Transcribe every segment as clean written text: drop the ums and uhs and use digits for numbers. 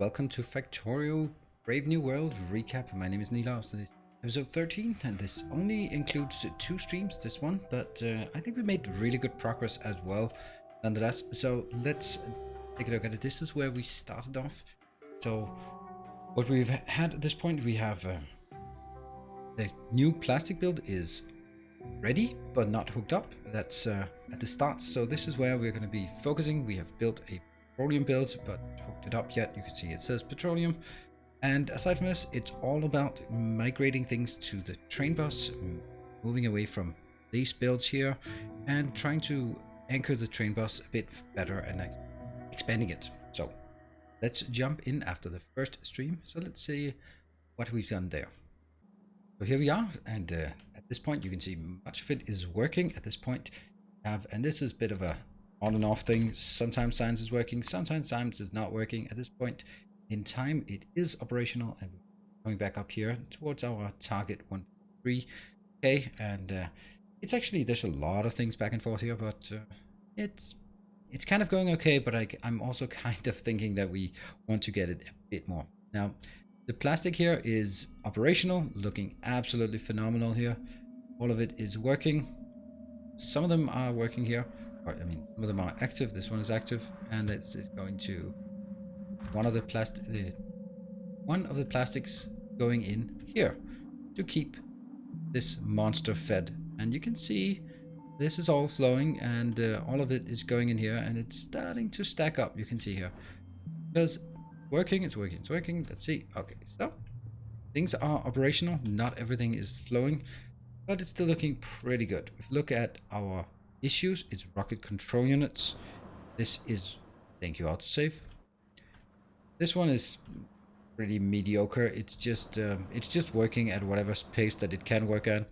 Welcome to Factorio Brave New World recap. My name is Nilaus. This is episode 13, and this only includes 2 streams, this one, but I think we made really good progress as well, nonetheless. So let's take a look at it. This is where we started off. So what we've had at this point, we have the new plastic build is ready, but not hooked up. That's at the start. So this is where we're going to be focusing. We have built a petroleum build, but hooked it up yet. You can see it says petroleum. And aside from this, it's all about migrating things to the train bus, moving away from these builds here, and trying to anchor the train bus a bit better and expanding it. So let's jump in after the first stream. So let's see what we've done there. So here we are, and at this point you can see much of it is working at this point. And this is a bit of a on and off thing. Sometimes science is working, sometimes science is not working. At this point in time it is operational, and we're coming back up here towards our target 1.3k, and it's actually, there's a lot of things back and forth here, but it's kind of going okay. But I'm also kind of thinking that we want to get it a bit more. Now the plastic here is operational, looking absolutely phenomenal here. All of it is working. Some of them are working here, or I mean, some of them are active. This one is active, and this is going to one of the plastics going in here to keep this monster fed. And you can see this is all flowing, and all of it is going in here, and it's starting to stack up. You can see here because it's working. Let's see. Okay, so things are operational. Not everything is flowing, but it's still looking pretty good. If you look at our issues, it's rocket control units. This is, thank you, autosave. This one is pretty mediocre. It's just working at whatever pace that it can work at,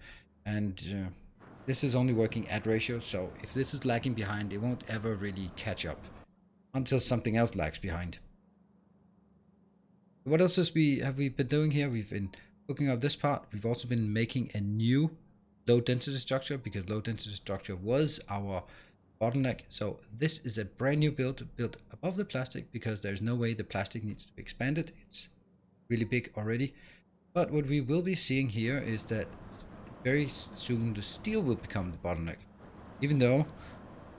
and this is only working at ratio. So if this is lagging behind, it won't ever really catch up until something else lags behind. What else have we been doing here? We've been hooking up this part. We've also been making a new low density structure, because low density structure was our bottleneck. So this is a brand new build built above the plastic, because there's no way the plastic needs to be expanded. It's really big already. But what we will be seeing here is that very soon the steel will become the bottleneck. Even though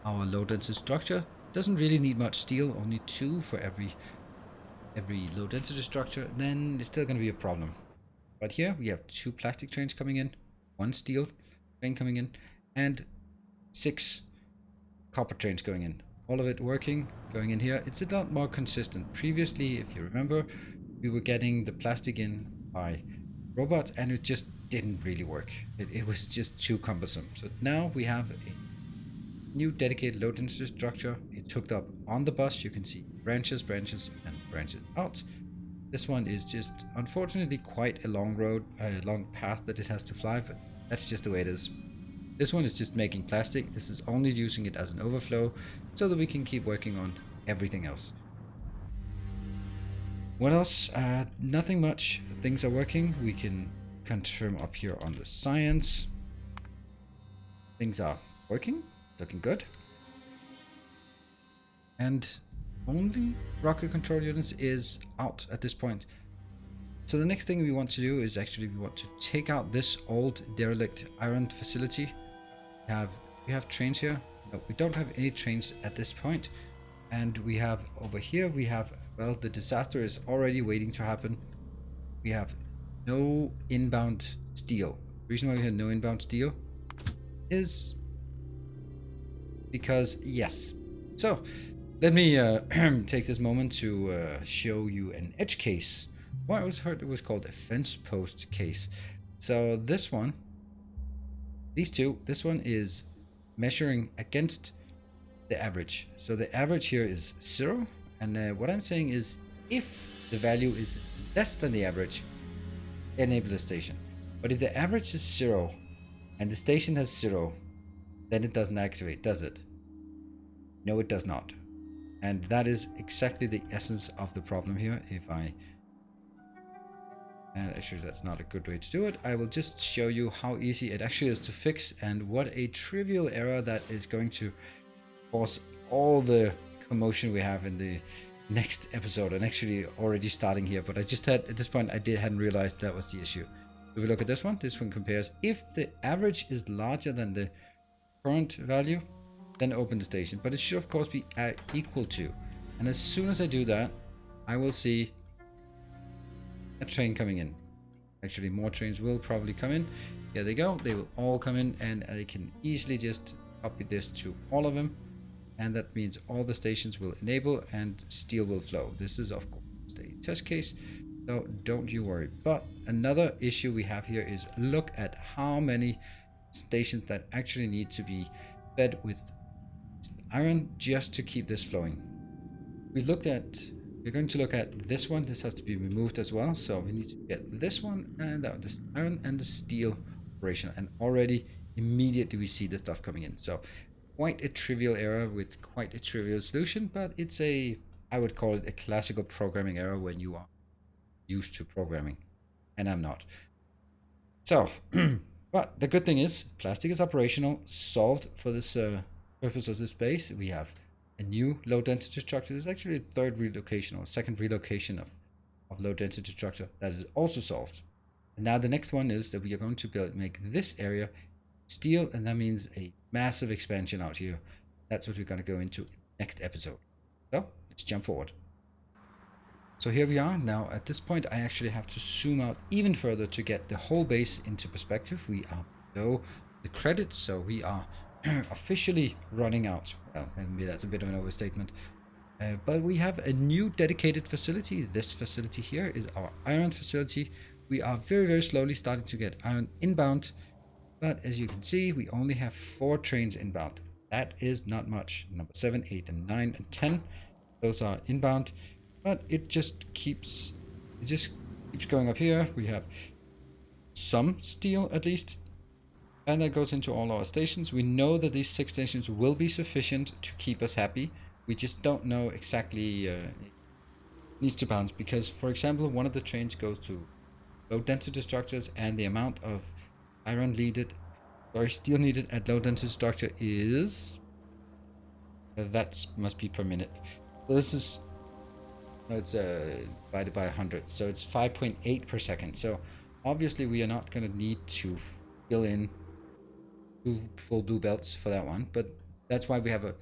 our low density structure doesn't really need much steel, only 2 for every low density structure, then it's still going to be a problem. But here we have 2 plastic trains coming in, 1 steel train coming in, and 6 copper trains going in. All of it working, going in here. It's a lot more consistent. Previously, if you remember, we were getting the plastic in by robots, and it just didn't really work. It was just too cumbersome. So now we have a new dedicated low density structure. It's hooked up on the bus. You can see branches, and branches out. This one is just, unfortunately, quite a long road, a long path that it has to fly, but that's just the way it is. This one is just making plastic. This is only using it as an overflow so that we can keep working on everything else. What else? Nothing much. Things are working. We can confirm up here on the science. Things are working, looking good. And only rocket control units is out at this point. So the next thing we want to do is actually we want to take out this old derelict iron facility. We have trains here. No, we don't have any trains at this point. And we have over here, we have, well, the disaster is already waiting to happen. We have no inbound steel. The reason why we have no inbound steel is because, yes. So let me take this moment to show you an edge case. Well, I was heard it was called a fence post case. So this one, these two, this one is measuring against the average. So the average here is 0, and what I'm saying is, if the value is less than the average, enable the station. But if the average is 0 and the station has 0, then it doesn't activate, does it? No, it does not. And that is exactly the essence of the problem here. If I And actually, that's not a good way to do it. I will just show you how easy it actually is to fix, and what a trivial error that is going to cause all the commotion we have in next episode, and actually already starting here, but I just had, at this point, hadn't realized that was the issue. If we look at this one compares if the average is larger than the current value, then open the station, but it should of course be equal to. And as soon as I do that, I will see a train coming in. Actually, more trains will probably come in. Here they go. They will all come in, and I can easily just copy this to all of them. And that means all the stations will enable and steel will flow. This is of course a test case, so don't you worry. But another issue we have here is look at how many stations that actually need to be fed with iron just to keep this flowing. We're going to look at this one. This has to be removed as well. So we need to get this one and this iron and the steel operational. And already immediately we see the stuff coming in. So quite a trivial error with quite a trivial solution, but it's I would call it a classical programming error when you are used to programming, and I'm not. So, but the good thing is plastic is operational, solved for this purpose of this base. We have a new low density structure. There's actually a third relocation or second relocation of low density structure that is also solved. And now the next one is that we are going to make this area steel, and that means a massive expansion out here. That's what we're going to go into next episode. So let's jump forward. So here we are now. At this point, I actually have to zoom out even further to get the whole base into perspective. We are below the credits, so we are officially running out. Well, maybe that's a bit of an overstatement. But we have a new dedicated facility. This facility here is our iron facility. We are very, very slowly starting to get iron inbound. But as you can see, we only have 4 trains inbound. That is not much. Number 7, 8, and 9, and 10. Those are inbound. But it just keeps going up here. We have some steel at least. And that goes into all our stations. We know that these 6 stations will be sufficient to keep us happy. We just don't know exactly needs to bounce. Because, for example, one of the trains goes to low density structures, and the amount of steel needed at low density structure is that must be per minute. So this is it's divided by 100, so it's 5.8 per second. So obviously we are not going to need to fill in 2 full blue belts for that one, but that's why we have a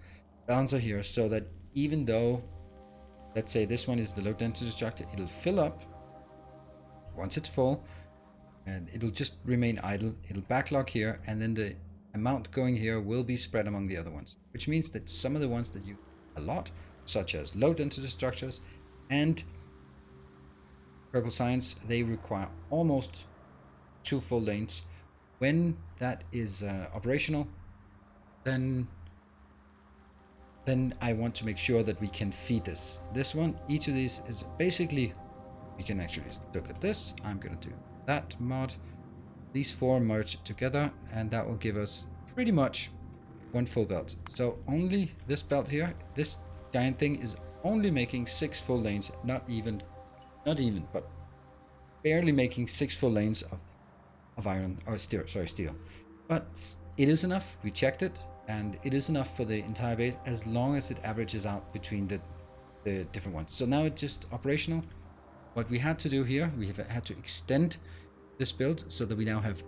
balancer here, so that even though, let's say this one is the low density structure, it'll fill up once it's full, and it'll just remain idle. It'll backlog here, and then the amount going here will be spread among the other ones, which means that some of the ones that use a lot, such as low density structures and purple science, they require almost 2 full lanes. When that is operational, then I want to make sure that we can feed this one. Each of these is basically, we can actually look at this. I'm going to do that mod. These 4 merge together, and that will give us pretty much 1 full belt. So only this belt here, this giant thing, is only making 6 full lanes. Not even, but barely making 6 full lanes of iron or steel. But it is enough. We checked it, and it is enough for the entire base as long as it averages out between the different ones. So now it's just operational. What we had to do here, we have had to extend this build so that we now have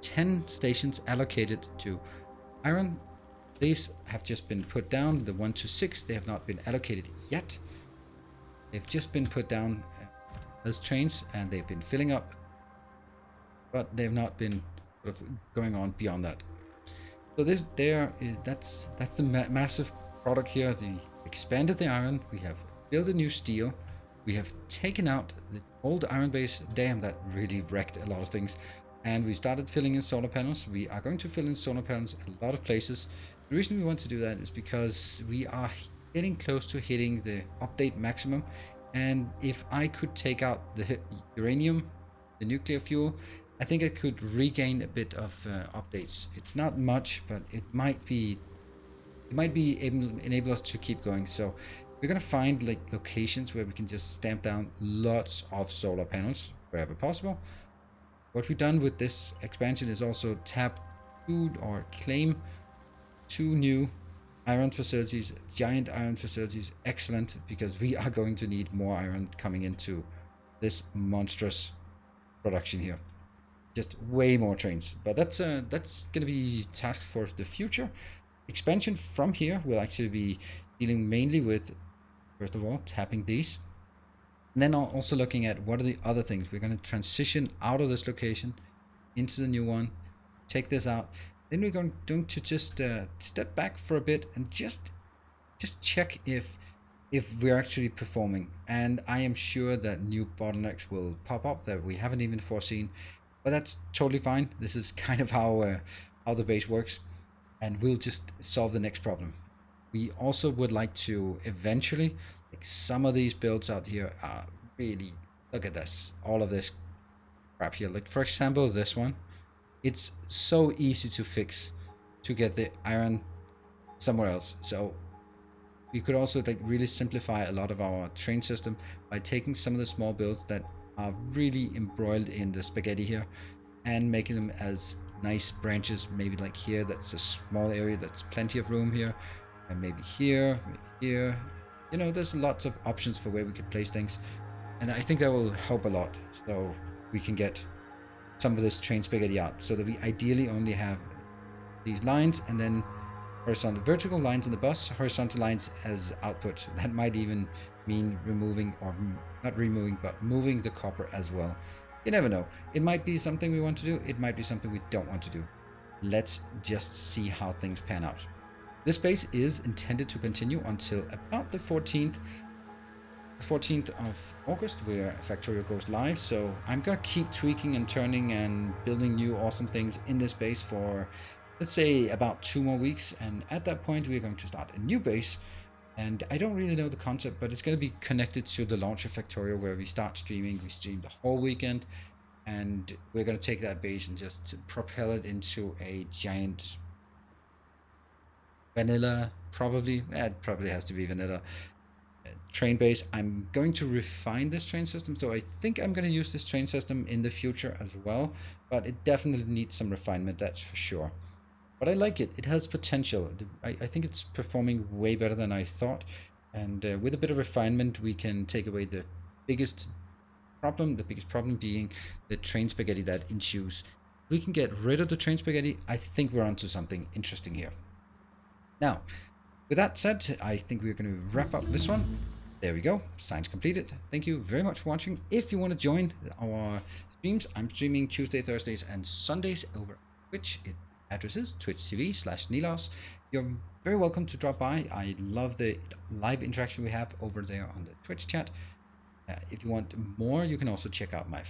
10 stations allocated to iron. These have just been put down, the 1 to 6, they have not been allocated yet. They've just been put down as trains, and they've been filling up, but they've not been sort of going on beyond that. So that's the massive product here. We expanded the iron, we have built a new steel, we have taken out the old iron base. Damn, that really wrecked a lot of things. And we started filling in solar panels. We are going to fill in solar panels a lot of places. The reason we want to do that is because we are getting close to hitting the update maximum. And if I could take out the uranium, the nuclear fuel, I think I could regain a bit of updates. It's not much, but it might enable us to keep going. So we're gonna find like locations where we can just stamp down lots of solar panels wherever possible. What we've done with this expansion is also tap 2 or claim 2 new Iron facilities, giant iron facilities, excellent, because we are going to need more iron coming into this monstrous production here. Just way more trains, but that's going to be task for the future. Expansion from here will actually be dealing mainly with, first of all, tapping these, and then also looking at what are the other things. We're going to transition out of this location into the new one, take this out, then we're going to just step back for a bit and just check if we're actually performing. And I am sure that new bottlenecks will pop up that we haven't even foreseen, but that's totally fine. This is kind of how the base works, and we'll just solve the next problem. We also would like to eventually, like, some of these builds out here are really, look at this, all of this crap here. Like, for example, this one, it's so easy to fix, to get the iron somewhere else. So we could also like really simplify a lot of our train system by taking some of the small builds that are really embroiled in the spaghetti here and making them as nice branches. Maybe like here, that's a small area, that's plenty of room here, and maybe here, maybe here. You know, there's lots of options for where we could place things, and I think that will help a lot. So we can get some of this train spaghetti out, so that we ideally only have these lines, and then horizontal, vertical lines in the bus, horizontal lines as output. That might even mean removing, or not removing, but moving the copper as well. You never know. It might be something we want to do. It might be something we don't want to do. Let's just see how things pan out. This base is intended to continue until about the 14th of August, where Factorio goes live. So I'm gonna keep tweaking and turning and building new awesome things in this base for, let's say, about 2 more weeks, and at that point we're going to start a new base. And I don't really know the concept, but it's going to be connected to the launch of Factorio, where we start streaming. We stream the whole weekend, and we're going to take that base and just propel it into a giant vanilla, probably. It probably has to be vanilla train base. I'm going to refine this train system, so I think I'm going to use this train system in the future as well, but it definitely needs some refinement, that's for sure. But I like it. It has potential. I think it's performing way better than I thought, and with a bit of refinement we can take away the biggest problem being the train spaghetti that ensues. If we can get rid of the train spaghetti, I think we're onto something interesting here. Now, with that said, I think we're going to wrap up this one. There we go. Science completed. Thank you very much for watching. If you want to join our streams, I'm streaming Tuesday, Thursdays, and Sundays over Twitch. Address is twitch.tv/Nilaus. You're very welcome to drop by. I love the live interaction we have over there on the Twitch chat. If you want more, you can also check out my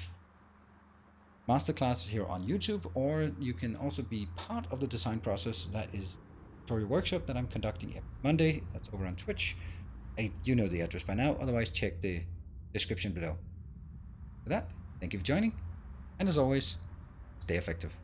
masterclass here on YouTube, or you can also be part of the design process. That is tutorial workshop that I'm conducting every Monday. That's over on Twitch. You know the address by now. Otherwise, check the description below. For that, thank you for joining, and as always, stay effective.